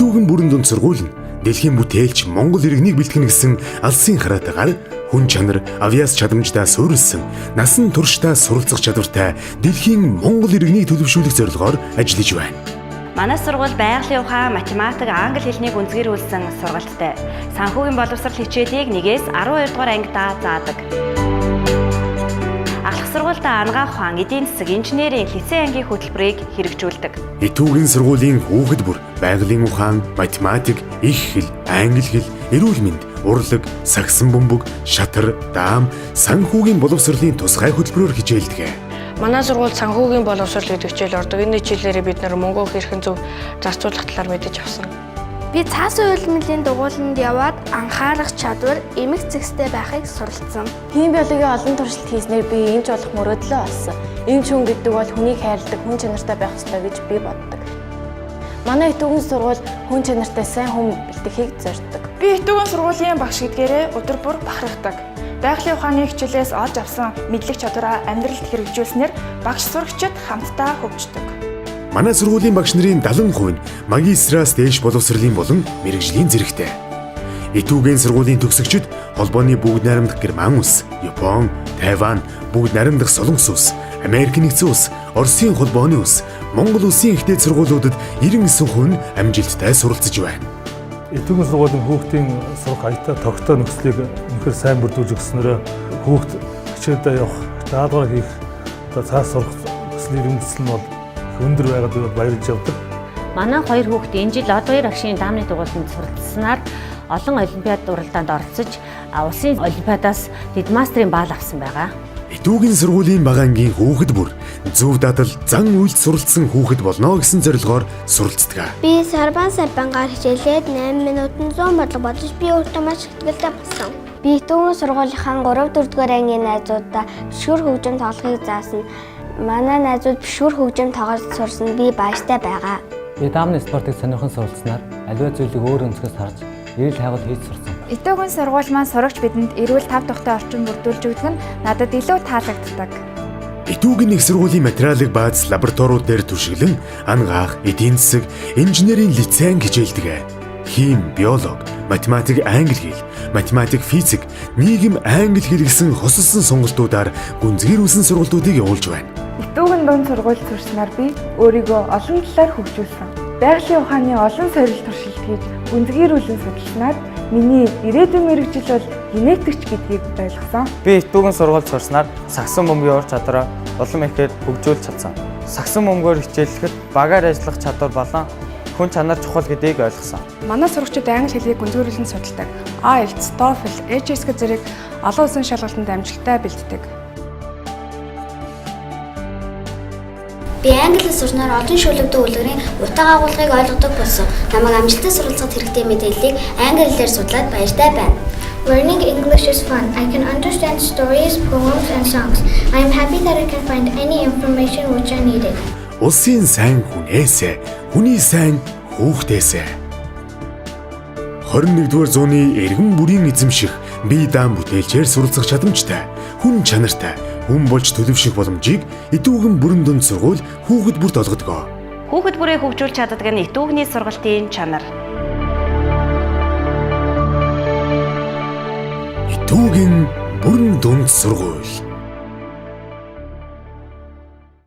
Итүүхэн бүрэн дунд сургууль нь дэлхийн бүтээлч Монгол иргэнийг бэлтгэн гэсэн алсын хараатаагаар хүн чанар, авьяас чадамжтай суурилсан, насан туршдаа суралцах чадвартай дэлхийн Монгол иргэнийг төлөвшүүлэх зорилгоор ажиллаж байна. Манай сургууль байгалийн ухаан, математик, англи хэлнийг үндэсгэрүүлсэн сургалттай. Санхүүгийн боловсрол хичээлийг 1-ээс 12 дугаар ангидаа заадаг. Ахлах сургуультай анагаах ухаан, эдийн засаг, инженерийн лицей ангийн хөтөлбөрийг хэрэгжүүлдэг. Итүүгийн сургуулийн хүүхэд бүр байгалийн ухаан, математик, их хэл, англи хэл, эрүүл мэнд, урлаг, сагсан бөмбөг, шатар, даам, санхүүгийн боловсролын тусгай хөтөлбөрөөр хичээлдэг. Манай сургууль санхүүгийн боловсрол гэдэг хичээл ордог. Энэ хичээлээр бид нар мөнгө хэрхэн зөв зарцуулах талаар мэдэж авсан. Би цаасан үйлдвэрлэлийн дугуйланд яваад анхаарах чадвар, эмх зэгстэй байхыг суралцсан. Тийм биологийн олон туршилт хийснээр би эмч болох мөрөөдлөө олсон. Эмч хүн гэдэг бол хүнийг хайрладаг, хүн чанартай байх ёстой гэж би боддог. Манай Итүүгийн сургууль хүн чанартай сайн хүн бэлтгэхийг зорддог. Би Итүүгийн сургуулийн багш гэдгээрээ өдөр бүр бахархдаг. Байгалийн ухааны хичээлээс олж авсан мэдлэг чадвараа амьдралд хэрэгжүүлснээр багш сурагчид хамтдаа хөгждөг. Манай сургуулийн багш нарын 70% нь магистраас дээш боловсролын болон мэрэгжлийн зэрэгтэй. Итүүгийн сургуулийн төгсөгчид холбооны бүгд найрамдах Герман улс, Япон, Тайван, бүгд найрамдах Солонгос улс, Америк нэгдсэн улс, Оросын холбооны улс, Монгол улсын ихтэй сургуулиудад 99% нь амжилттай суралцж байна. Итүүгийн сургуулийн хүүхдийн сурах аятай тогтоо нөхцөлийг үнэхээр сайн бүрдүүлж өгснөөр хүүхд хичээлдээ явах, даалгавар хийх, цаас сурах нөхцөлийн эрмэлзэл нь бол өндөр байгаад баярлж явдаг. Манай хоёр хүүхэд энэ жил одооёр агшийн даамны дугуйланд суралцсанаар олон олимпиад уралдаанд оролцож, улсын олимпиадаас дидмастерын баал авсан байгаа. Итүүгийн сургуулийн бага ангийн хүүхэд бүр зөв дадал зан үйлд суралцсан хүүхэд болно гэсэн зорилгоор суралцдаг. Би сарбангаар хичээлээд 8 минутанд 100 бодлого бодож би өөртөө маш ихтэй болсон. Би Итүүгийн сургуулийнхаа 3-4 дугаар ангийн найзуудаа бишгүр хөгжим тоглохыг заасан. Манай найзууд бишгүр хөгжим тоглож сурсан би баяртай байгаа. Би даамны спортыг сонирхон суралцсанаар аливаа зүйлийг өөр өнцгөөс харж эрүүл хайгуул хийж сурсан. Итүүгийн сургууль маань сурагч бидэнд эрүүл тав тухтай орчин бүрдүүлж өгдөг нь надад илүү таалагддаг. Итүүгийн их сургуулийн материалыг бааз лабораториуд дээр түшиглэн анагаах, эдийн засаг, инженерийн лицей анги хичээлдэг. Хим, биолог, математик, англи хэл, математик, физик, нийгэм, англи хэл гэсэн хосолсон сонголтуудаар гүнзгийрүүлсэн сургалтуудыг явуулж байна. Итүүгийн дунд сургууль сурснаар би өөрийгөө олон талаар хөгжүүлсэн. Байгалийн ухааны олон сорил туршилт хийж гүнзгийрүүлэн судалснаар миний ирээдүйн мэргэжил бол генетикч гэдгийг ойлгосон. Би Итүүгийн сургууль сурснаар сагсан бөмбөгийн ур чадвараа улам ихээр хөгжүүлж чадсан. Сагсан бөмбөгөөр хичээллэхэд багаар ажиллах чадвар болон хүн чанар чухал гэдгийг ойлгосон. Манай сурагчид англи хэлийг гүнзгийрүүлэн судалдаг. IELTS, TOEFL, HSK зэрэг олон улсын шалгалтанд амжилттай бэлддэг. Би англи хэл сурснаар олон шүлэгдэх үлгэрийн утга агуулгыг ойлгодог болсон. Намайг амжилттай суралцахад хэрэгтэй мэдээллийг англи хэлээр судлаад баяртай байна. Learning English is fun. I can understand stories, poems and songs. I am happy that I can find any information which I needed. Улсын сайн хүнээсээ, хүний сайн хүүхдээсээ. 21-р зууны эргэн бүрийн эзэмших бие даам бүтээлчээр суралцах чадамжтай, хүн чанартай, хүн болж төлөвшөх боломжийг Итүүгийн бүрэн дунд сургууль хүүхэд бүрт олгодог. Хүүхэд бүрээ хөгжүүлж чаддаг нь Итүүгний сургалтын чанар. Итүүгийн бүрэн дунд сургууль.